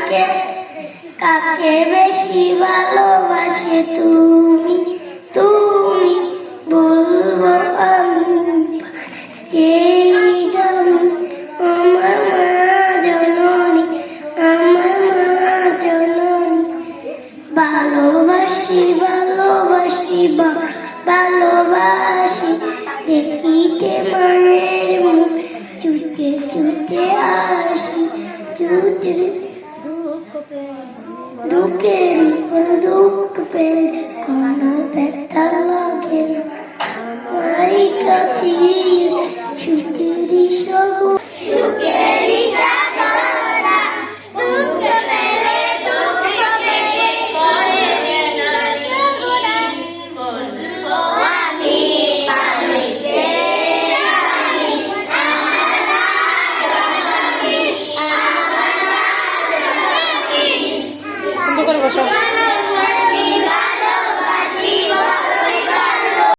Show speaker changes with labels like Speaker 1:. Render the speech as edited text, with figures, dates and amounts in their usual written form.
Speaker 1: কাকে কাকে বেশি ভালোবাসে তুমি তুমি বলবো আমি যেই আমি আমার মা জননী আমার মা জননী ভালোবাসি ভালোবাসি ভালোবাসি দেখিতে মায়ের মুখ ছুটে ছুটে আসি ছুটে দুঃখের উপর দুঃখ পেলে কোনো ব্যথা লাগে না আমারই কাছে সুখেরই সাগর সুখেরই সাগরা দুঃখ পেলে পরে না সাগরা বলবো আমি পারি যে আমি আমার জননী আমার জননী
Speaker 2: বসো।